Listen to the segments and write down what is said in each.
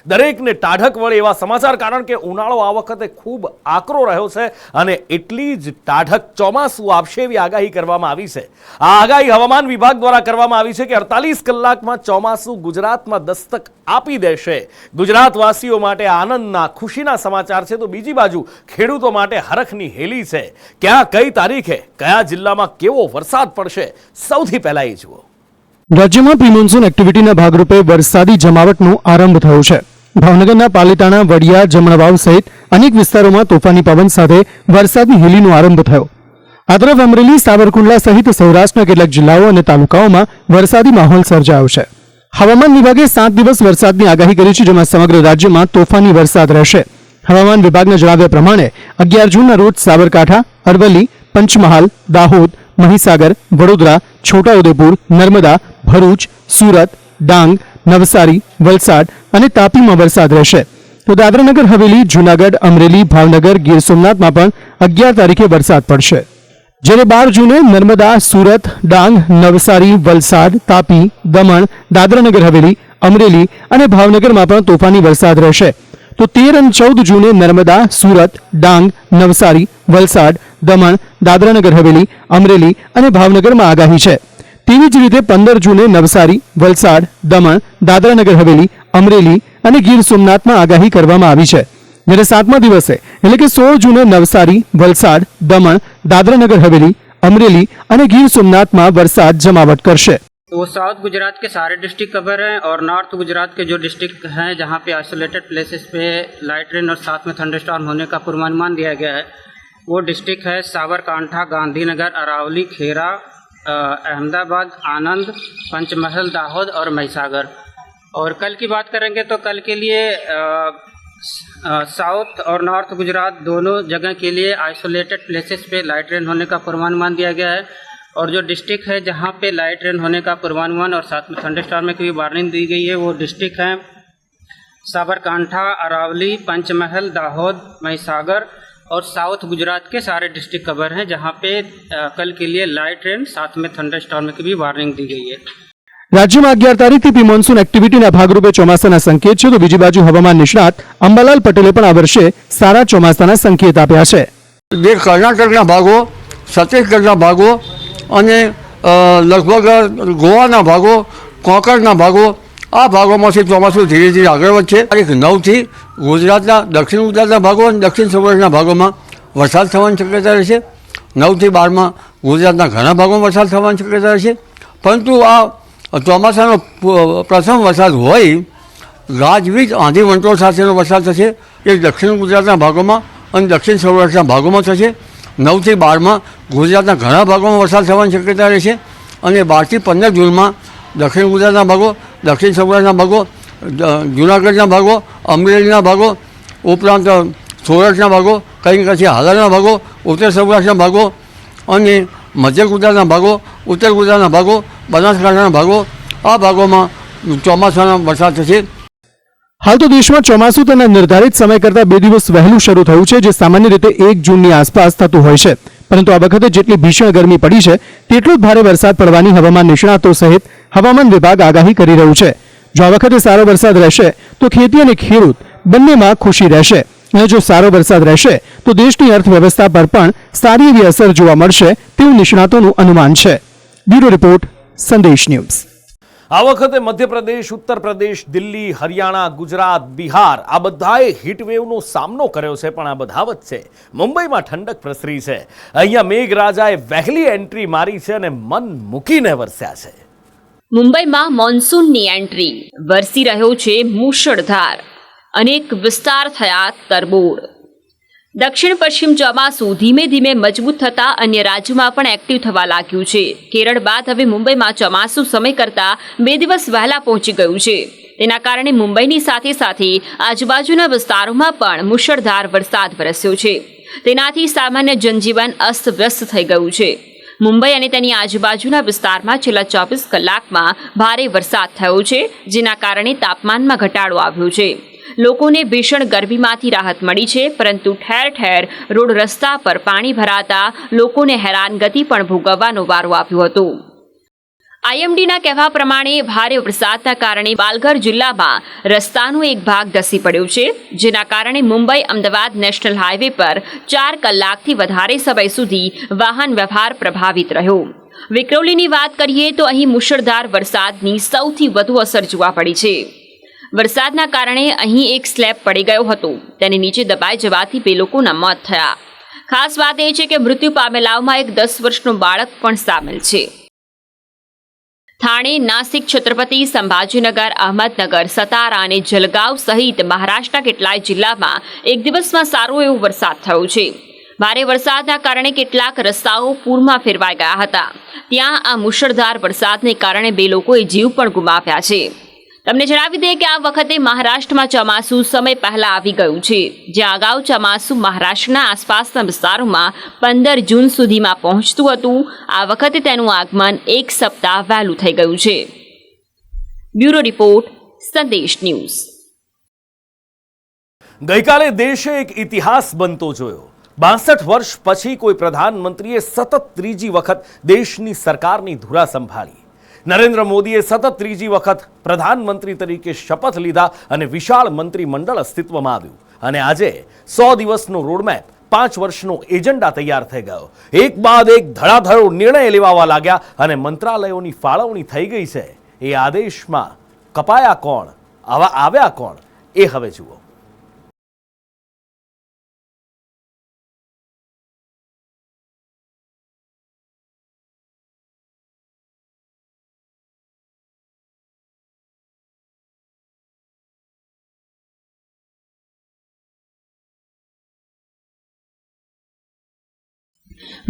દરેકને ટાઢક વળે એવા સમાચાર, કારણ કે ઉનાળો આ વખતે ખૂબ આકરો રહ્યો છે અને એટલી જ ટાઢક ચોમાસું આપશે એવી આગાહી કરવામાં આવી છે। આ આગાહી હવામાન વિભાગ દ્વારા કરવામાં આવી છે કે 48 કલાકમાં ચોમાસું ગુજરાતમાં દસ્તક આપી દેશે। ગુજરાતવાસીઓ માટે આનંદના ખુશીના સમાચાર છે, તો બીજી બાજુ ખેડૂતો માટે હરખની હેલી છે। ક્યાં કઈ તારીખે કયા જિલ્લામાં કેવો વરસાદ પડશે, સૌથી પહેલા એ જુઓ। રાજ્યમાં પ્રી મોન્સૂન એક્ટિવિટીના ભાગરૂપે વરસાદી જમાવટનો આરંભ થયો છે। ભાવનગરના પાલીતાણા, વડિયા, જમણવાવ સહિત અનેક વિસ્તારોમાં તોફાની પવન સાથે વરસાદની હેલીનો આરંભ થયો। આ તરફ અમરેલી, સાવરકુંડલા સહિત સૌરાષ્ટ્રના કેટલાક જિલ્લાઓ અને તાલુકાઓમાં વરસાદી માહોલ સર્જાયો છે। હવામાન વિભાગે 7 દિવસ વરસાદની આગાહી કરી છે, જેમાં સમગ્ર રાજ્યમાં તોફાની વરસાદ રહેશે। હવામાન વિભાગના જણાવ્યા પ્રમાણે 11 જૂનના રોજ સાબરકાંઠા, અરવલ્લી, પંચમહાલ, દાહોદ, મહીસાગર, વડોદરા, છોટાઉદેપુર, નર્મદા, ભરૂચ, સુરત, ડાંગ, નવસારી, વલસાડ અને તાપીમાં વરસાદ રહેશે। તો દાદરાનગર હવેલી, જૂનાગઢ, અમરેલી, ભાવનગર, ગીર સોમનાથમાં પણ 11 તારીખે વરસાદ પડશે। જ્યારે 12 જૂને નર્મદા, સુરત, ડાંગ, નવસારી, વલસાડ, તાપી, દમણ, દાદરાનગર હવેલી, અમરેલી અને ભાવનગરમાં પણ તોફાની વરસાદ રહેશે। તો 13 અને 14 જૂને નર્મદા, સુરત, ડાંગ, નવસારી, વલસાડ, દમણ, દાદરાનગર હવેલી, અમરેલી અને ભાવનગરમાં આગાહી છે। તેવી જ રીતે 15 જૂને નવસારી, વલસાડ, દમણ, દાદરાનગર હવેલી, અમરેલી અને ગીર સોમનાથમાં આગાહી કરવામાં આવી છે। જ્યારે 7મા દિવસે એટલે કે 16 જૂને નવસારી, વલસાડ, દમણ, દાદરાનગર हवेली, अमरेली और गीर सोमनाथ में वरसाद जमावट करशे। वो साउथ गुजरात के सारे डिस्ट्रिक्ट कवर हैं और नॉर्थ गुजरात के जो डिस्ट्रिक्ट हैं जहाँ पे आइसोलेटेड प्लेसेस पे लाइट रेन और साथ में थंडरस्टॉर्म होने का पूर्वानुमान दिया गया है, वो डिस्ट्रिक्ट है साबरकांठा, गांधीनगर, अरावली, खेरा, अहमदाबाद, आनंद, पंचमहल, दाहोद और महिसागर। और कल की बात करेंगे तो कल के लिए साउथ और नॉर्थ गुजरात दोनों जगह के लिए आइसोलेटेड प्लेसेस पे लाइट रेन होने का पूर्वानुमान दिया गया है। और जो डिस्ट्रिक्ट है जहाँ पे लाइट रेन होने का पूर्वानुमान और साथ में थंडरस्टॉर्म की भी वार्निंग दी गई है, वो डिस्ट्रिक्ट हैं साबरकांठा, अरावली, पंचमहल, दाहोद, महिसागर और साउथ गुजरात के सारे डिस्ट्रिक्ट कवर हैं जहाँ पे कल के लिए लाइट रेन साथ में थंडरस्टॉर्म की भी वार्निंग दी गई है। राज्य में 11 तारीखથી प्री मोन्सून एक्टिविटीના ભાગરૂપે ચોમાસાના સંકેત છે, તો બીજી બાજુ હવામાન નિષ્ણાત અંબાલાલ પટેલે પણ આ વર્ષે સારા ચોમાસાના સંકેત આપ્યા છે। જે કર્ણાટકના ભાગો, છત્તીસગઢના ભાગો અને લગભગ ગોવાના ભાગો, કોંકણના ભાગો, આ ભાગોમાંથી ચોમાસું ધીરે ધીરે આગળ વધશે। તારીખ 9થી ગુજરાતના દક્ષિણ ગુજરાતના ભાગો અને દક્ષિણ સૌરાષ્ટ્રના ભાગોમાં વરસાદ થવાની શક્યતા રહેશે। 9થી 12માં ગુજરાતના ઘણા ભાગોમાં વરસાદ થવાની શક્યતા રહેશે। પરંતુ આ ચોમાસાનો પ્રથમ વરસાદ હોય, ગાજવીજ આંધી વંટોળ સાથેનો વરસાદ થશે। એ દક્ષિણ ગુજરાતના ભાગોમાં અને દક્ષિણ સૌરાષ્ટ્રના ભાગોમાં થશે। 9થી 12માં ગુજરાતના ઘણા ભાગોમાં વરસાદ થવાની શક્યતા રહેશે અને 12થી 15 જૂનમાં દક્ષિણ ગુજરાતના ભાગો, દક્ષિણ સૌરાષ્ટ્રના ભાગો, જૂનાગઢના ભાગો, અમરેલીના ભાગો ઉપરાંત સૌરાષ્ટ્રના ભાગો, કંઈ કચ્છી હાલારના ભાગો, ઉત્તર સૌરાષ્ટ્રના ભાગો અને મધ્ય ગુજરાતના ભાગો, ઉત્તર ગુજરાતના ભાગો, બનાસકાંઠાના ભાગો, આ ભાગોમાં ચોમાસાનો વરસાદ થશે। हाल तो देश में ચોમાસું તેના નિર્ધારિત સમય કરતા 2 દિવસ વહેલું શરૂ થયું છે, જે સામાન્ય રીતે 1 જૂનની આસપાસ થતું હોય છે। પરંતુ આ વખતે જેટલી ભીષણ ગરમી પડી છે, તેટલો જ ભારે વરસાદ પડવાની હવામાન નિષ્ણાતો સહિત હવામાન વિભાગ આગાહી કરી રહ્યું છે। જો આ વખતે સારો વરસાદ રહેશે તો ખેતી અને ખેડૂત બંનેમાં ખુશી રહેશે, અને જો સારો વરસાદ રહેશે તો દેશની અર્થવ્યવસ્થા પર પણ સારી એવી અસર જોવા મળશે તેવું નિષ્ણાતોનું અનુમાન છે। બ્યુરો રિપોર્ટ, સંદેશ ન્યૂઝ। આ વખતે મધ્યપ્રદેશ, ઉત્તર પ્રદેશ, દિલ્હી, હરિયાણા, ગુજરાત, બિહાર આ બધાએ હીટવેવનો સામનો કર્યો છે, પણ આ બધા વચ્ચે મુંબઈમાં ઠંડક પ્રસરી છે। અહીંયા મેઘરાજાએ વહેલી એન્ટ્રી મારી છે અને મન મૂકીને વરસ્યા છે। મુંબઈમાં મોન્સૂનની એન્ટ્રી, વરસી રહ્યો છે મુશળધાર, અનેક વિસ્તાર થયા તરબોળ। દક્ષિણ પશ્ચિમ ચોમાસું ધીમે ધીમે મજબૂત થતા અન્ય રાજ્યોમાં પણ એક્ટિવ થવા લાગ્યું છે। કેરળ બાદ હવે મુંબઈમાં ચોમાસું સમય કરતાં 2 દિવસ વહેલા પહોંચી ગયું છે। તેના કારણે મુંબઈની સાથે સાથે આજુબાજુના વિસ્તારોમાં પણ મુશળધાર વરસાદ વરસ્યો છે। તેનાથી સામાન્ય જનજીવન અસ્તવ્યસ્ત થઈ ગયું છે। મુંબઈ અને તેની આજુબાજુના વિસ્તારમાં છેલ્લા 24 કલાકમાં ભારે વરસાદ થયો છે, જેના કારણે તાપમાનમાં ઘટાડો આવ્યો છે। લોકોને ભીષણ ગરમીમાંથી રાહત મળી છે, પરંતુ ઠેર ઠેર રોડ રસ્તા પર પાણી ભરાતા લોકોને હેરાનગતિ પણ ભોગવવાનો વારો આવ્યો હતો। આઈએમડીના કહેવા પ્રમાણે ભારે વરસાદના કારણે પાલઘર જિલ્લામાં રસ્તાનો એક ભાગ ધસી પડ્યો છે, જેના કારણે મુંબઈ અમદાવાદ નેશનલ હાઈવે પર 4 કલાકથી વધારે સમય સુધી વાહન વ્યવહાર પ્રભાવિત રહ્યો. વિક્રોલીની વાત કરીએ તો અહીં મુશળધાર વરસાદની સૌથી વધુ અસર જોવા પડી છે. વરસાદના કારણે અહીં એક સ્લેબ પડી ગયો હતો, તેની નીચે દબાઈ જવાથી 2 લોકોના મોત થયા. ખાસ વાત એ છે કે મૃત્યુ પામેલાઓમાં એક 10 વર્ષનું બાળક પણ સામેલ છે. થાણે, નાસિક, છત્રપતિ સંભાજીનગર, અહમદનગર, સતારા અને જલગાંવ સહિત મહારાષ્ટ્રના કેટલાય જિલ્લામાં એક દિવસમાં સારો એવો વરસાદ થયો છે. ભારે વરસાદના કારણે કેટલાક રસ્તાઓ પૂરમાં ફેરવાઈ ગયા હતા. ત્યાં આ મુશળધાર વરસાદને કારણે 2 લોકોએ જીવ પણ ગુમાવ્યા છે. તમને જણાવી દઈએ કે આ વખતે મહારાષ્ટ્રમાં ચોમાસું સમય પહેલા આવી ગયું છે, જ્યાં અગાઉ ચોમાસું મહારાષ્ટ્રના આસપાસના વિસ્તારોમાં 15 જૂન સુધીમાં પહોંચતું હતું. આ વખતે તેનું આગમન 1 સપ્તાહ વહેલું થઈ ગયું છે. બ્યુરો રિપોર્ટ, સંદેશ ન્યૂઝ. ગઈકાલે દેશે એક ઇતિહાસ બનતો જોયો. 62 વર્ષ પછી કોઈ પ્રધાનમંત્રીએ સતત 3જી વખત દેશની સરકારની ધુરા સંભાળી. નરેન્દ્ર મોદીએ સતત 3જી વખત પ્રધાનમંત્રી તરીકે શપથ લીધા અને વિશાળ મંત્રીમંડળ અસ્તિત્વમાં આવ્યું. અને આજે 100 દિવસનો રોડમેપ, 5 વર્ષનો એજન્ડા તૈયાર થઈ ગયો. એક બાદ એક ધડાધડ નિર્ણય લેવાવા લાગ્યા અને મંત્રાલયોની ફાળવણી થઈ ગઈ છે. એ આદેશમાં કપાયા કોણ, આવ્યા કોણ, એ હવે જુઓ.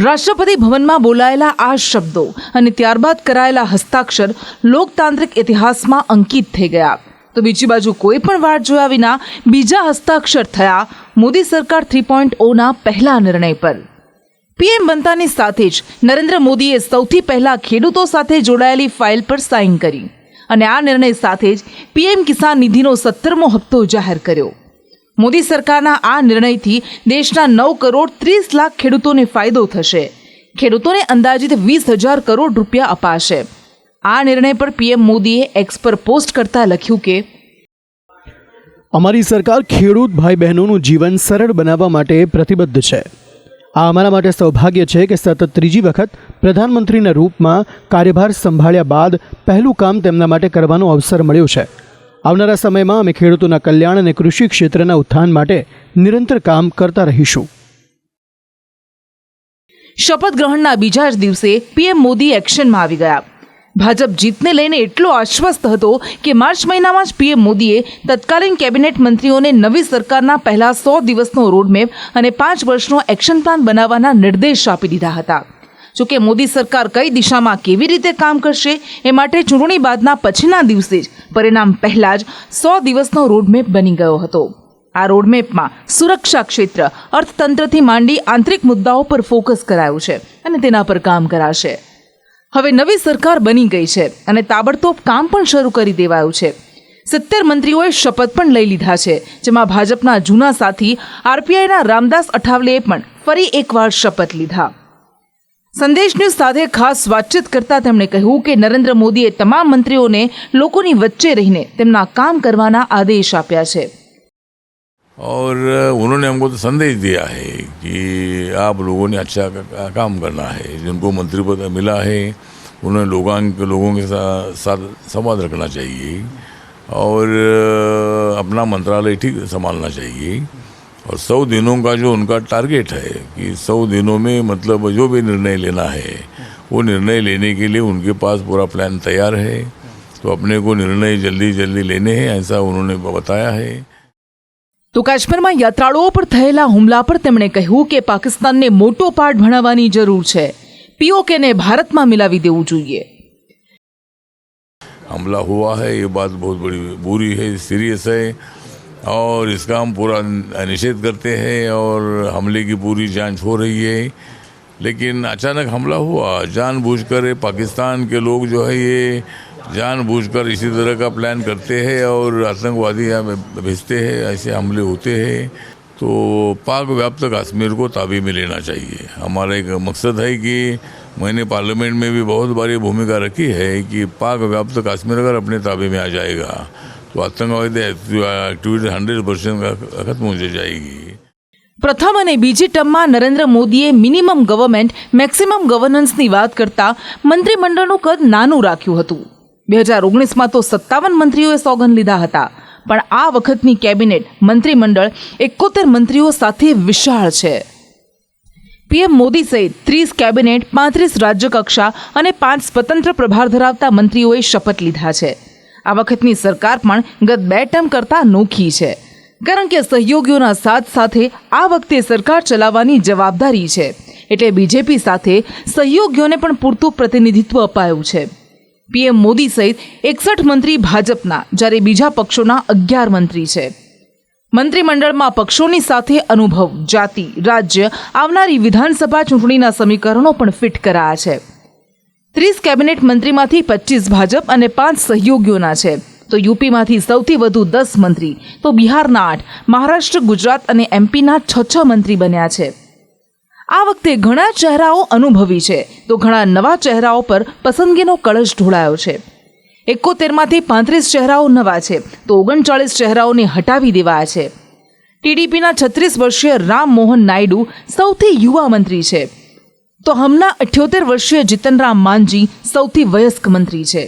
રાષ્ટ્રપતિ ભવનમાં બોલાયેલા આ શબ્દો અને ત્યારબાદ કરાયેલા હસ્તાક્ષર લોકતાંત્રિક ઇતિહાસમાં અંકિત થઈ ગયા. તો બીજી બાજુ કોઈ પણ વાટ જોયા વિના બીજા હસ્તાક્ષર થયા મોદી સરકાર 3.0ના પહેલા નિર્ણય પર. પીએમ બનતાની સાથે જ નરેન્દ્ર મોદીએ સૌથી પહેલા ખેડૂતો સાથે જોડાયેલી ફાઇલ પર સાઇન કરી અને આ નિર્ણય સાથે જ પીએમ કિસાન નિધિનો 17મો હપ્તો જાહેર કર્યો. મોદી સરકારના આ નિર્ણયથી દેશના 9 કરોડ 30 લાખ ખેડૂતોને ફાયદો થશે. ખેડૂતોને અંદાજિત 20,000 કરોડ રૂપિયા અપાશે. આ નિર્ણય પર પીએમ મોદીએ એક્સ પર પોસ્ટ કરતા લખ્યું કે અમારી સરકાર ખેડૂત ભાઈ બહેનોનું જીવન સરળ બનાવવા માટે પ્રતિબદ્ધ છે. આ અમારા માટે સૌભાગ્ય છે કે સતત 3જી વખત પ્રધાનમંત્રીના રૂપમાં કાર્યભાર સંભાળ્યા બાદ પહેલું કામ તેમના માટે કરવાનો અવસર મળ્યો છે. આવનારા સમયમાં અમે ખેડૂતોના કલ્યાણ અને કૃષિ ક્ષેત્રના ઉત્થાન માટે નિરંતર કામ કરતા રહીશું. શપથ ગ્રહણના બીજા જ દિવસે પીએમ મોદી એક્શનમાં આવી ગયા. ભાજપ જીતને લઈને એટલો આશ્વસ્ત હતો કે માર્ચ મહિનામાં જ પીએમ મોદીએ તત્કાલીન કેબિનેટ મંત્રીઓને નવી સરકારના પહેલા 100 દિવસનો રોડમેપ અને 5 વર્ષનો એક્શન પ્લાન બનાવવાના નિર્દેશ આપી દીધા હતા. જોકે મોદી સરકાર કઈ દિશામાં કેવી રીતે કામ કરશે એ માટે ચૂંટણી બાદના પછીના દિવસે જ પરિણામ પહેલા જ 100 દિવસનો રોડમેપ બની ગયો હતો. આ રોડમેપમાં સુરક્ષા ક્ષેત્ર, અર્થતંત્રથી માંડી આંતરિક મુદ્દાઓ પર ફોકસ કરાયું છે અને તેના પર કામ કરાશે. હવે નવી સરકાર બની ગઈ છે અને તાબડતોબ કામ પણ શરૂ કરી દેવાયું છે. 70 મંત્રીઓએ શપથ પણ લઈ લીધા છે, જેમાં ભાજપના જૂના સાથી આરપીઆઈના રામદાસ અઠાવલેએ પણ ફરી એકવાર શપથ લીધા. સંદેશ ન્યૂઝ સાથે ખાસ વાતચીત કરતા તેમણે કહ્યું કે નરેન્દ્ર મોદીએ તમામ મંત્રીઓને લોકોની વચ્ચે રહીને તેમના કામ કરવાના આદેશ આપ્યા છે. और उन्होंने हमको तो संदेश दिया है कि आप लोगों ने अच्छा काम करना है. जिनको मंत्री पद मिला है उन्हें लोगों के साथ संवाद रखना चाहिए और अपना मंत्रालय ठीक संभालना चाहिए. और 100 दिनों का जो उनका टारगेट है कि 100 दिनों में मतलब जो भी निर्णय लेना है वो निर्णय लेने के लिए उनके पास पूरा प्लान तैयार है. तो अपने को निर्णय जल्दी जल्दी लेने हैं, ऐसा उन्होंने बताया है. તો કાશ્મીરમાં યાત્રાળુઓ પર થયેલા હુમલા પર તેમણે કહ્યું કે પાકિસ્તાનને મોટો પાઠ ભણાવવાની જરૂર છે. પીઓકેને ભારતમાં મિલાવી દેવું જોઈએ. हमला हुआ है ये बात बहुत बड़ी बुरी है, सीरियस है और इसका हम पूरा निषेध करते हैं और हमले की पूरी जांच हो रही है. लेकिन अचानक हमला हुआ जानबूझकर. पाकिस्तान के लोग जो है ये जानबूझकर इसी तरह का प्लान करते हैं और आतंकवादी यहाँ भेजते हैं, ऐसे हमले होते हैं. तो पाक व्याप्त कश्मीर को ताबे में लेना चाहिए. हमारा एक मकसद है कि मैंने पार्लियामेंट में भी बहुत बार ये भूमिका रखी है कि पाक व्याप्त कश्मीर अगर अपने ताबे में आ जाएगा तो आतंकवादी एक्टिविटी 100% खत्म हो जाएगी। પ્રથમ અને બીજી ટર્મમાં નરેન્દ્ર મોદીએ મિનિમમ ગવર્મેન્ટ મેક્સિમમ ગવર્નન્સની વાત કરતા મંત્રીમંડળનું કદ નાનું રાખ્યું હતું. 2019માં તો 57 મંત્રીઓએ સોગંદ લીધા હતા, પણ આ વખતની કેબિનેટ મંત્રીમંડળ 71 મંત્રીઓ સાથે વિશાળ છે. પીએમ મોદી સહિત 30 કેબિનેટ, 35 રાજ્ય કક્ષા અને 5 સ્વતંત્ર પ્રભાર ધરાવતા મંત્રીઓએ શપથ લીધા છે. આ વખતની સરકાર પણ ગત 2 ટર્મ કરતાં નોખી છે, કારણ કે સહયોગીઓના સાથ સાથે આ વખતે સરકાર ચલાવવાની જવાબદારી છે, એટલે બીજેપી સાથે સહયોગીઓને પણ પૂરતું પ્રતિનિધિત્વ અપાયું છે. પીએમ મોદી સહિત 61 મંત્રી ભાજપના, જ્યારે બીજા પક્ષોના 11 મંત્રી છે. મંત્રીમંડળમાં પક્ષોની સાથે અનુભવ, જાતિ, રાજ્ય, આવનારી વિધાનસભા ચૂંટણીના સમીકરણો પણ ફિટ કરાયા છે. 30 કેબિનેટ મંત્રીમાંથી 25 ભાજપ અને 5 સહયોગીઓના છે, તો યુપીમાંથી સૌથી વધુ 10 મંત્રી, તો બિહારના 8, મહારાષ્ટ્ર, ગુજરાત અને એમપીના 6 મંત્રી બન્યા છે. આ વખતે ઘણા ચહેરાઓ અનુભવી છે, તો ઘણા નવા ચહેરાઓ પર પસંદગીનો કળશ ઢોળાયો છે. 71માંથી 35 ચહેરાઓ નવા છે, તો 39 ચહેરાઓને હટાવી દેવાયા છે. ટીડીપીના 36 વર્ષીય રામ મોહન નાયડુ સૌથી યુવા મંત્રી છે, તો હમના 78 વર્ષીય જીતનરામ માંઝી સૌથી વયસ્ક મંત્રી છે.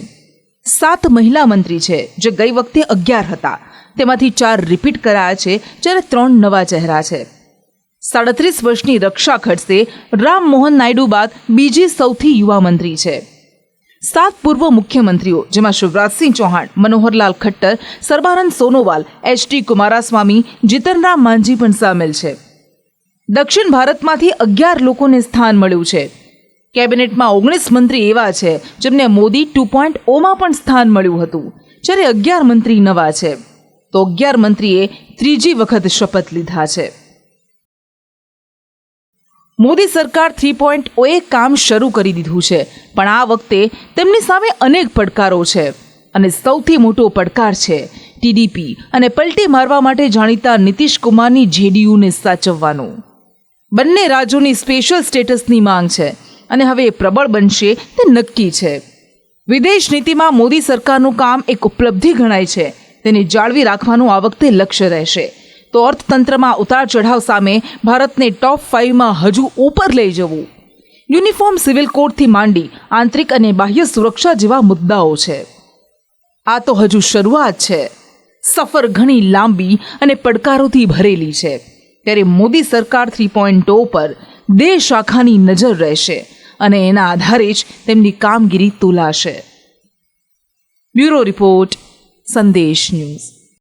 7 મહિલા મંત્રી છે, જે ગઈ વખતે 11 હતા, તેમાંથી 4 રિપીટ કરાયા છે, જ્યારે 3 નવા ચહેરા છે. 37 વર્ષની રક્ષા ખડસે રામ મોહન નાયડુ બાદ બીજી સૌથી યુવા મંત્રી છે. 7 પૂર્વ મુખ્યમંત્રીઓ, જેમાં શિવરાજસિંહ ચૌહાણ, મનોહરલાલ ખટ્ટર, સર્બાનંદ સોનોવાલ, એચ.ડી. કુમારાસ્વામી, જીતનરામ માંઝી પણ સામેલ છે. દક્ષિણ ભારતમાંથી 11 લોકોને સ્થાન મળ્યું છે. કેબિનેટમાં 19 મંત્રી એવા છે જેમને મોદી 2.0માં પણ સ્થાન મળ્યું હતું, જ્યારે 11 મંત્રી નવા છે, તો 11 મંત્રીએ ત્રીજી વખત શપથ લીધા છે. મોદી સરકાર 3.0એ કામ શરૂ કરી દીધું છે, પણ આ વખતે તેમની સામે અનેક પડકારો છે, અને સૌથી મોટો પડકાર છે ટીડીપી અને પલટી મારવા માટે જાણીતા નીતિશ કુમારની જેડીયુને સાચવવાનો. બંને રાજ્યોની સ્પેશિયલ સ્ટેટસની માંગ છે, અને હવે એ પ્રબળ બનશે તે નક્કી છે. વિદેશ નીતિમાં મોદી સરકારનું કામ એક ઉપલબ્ધિ ગણાય છે, તેને જાળવી રાખવાનું આ વખતે લક્ષ્ય રહેશે. તો અર્થતંત્રમાં ઉતાર ચઢાવ સામે ભારતને ટોપ 5માં હજુ ઉપર લઈ જવું. યુનિફોર્મ સિવિલ કોડથી માંડી આંતરિક અને બાહ્ય સુરક્ષા જેવા મુદ્દાઓ છે. આ તો હજુ શરૂઆત છે. સફર ઘણી લાંબી અને પડકારોથી ભરેલી છે, ત્યારે મોદી સરકાર 3.0 પર દેશ આખાની નજર રહેશે, અને એના આધારે જ તેમની કામગીરી તોલાશે. બ્યુરો રિપોર્ટ, સંદેશ ન્યૂઝ.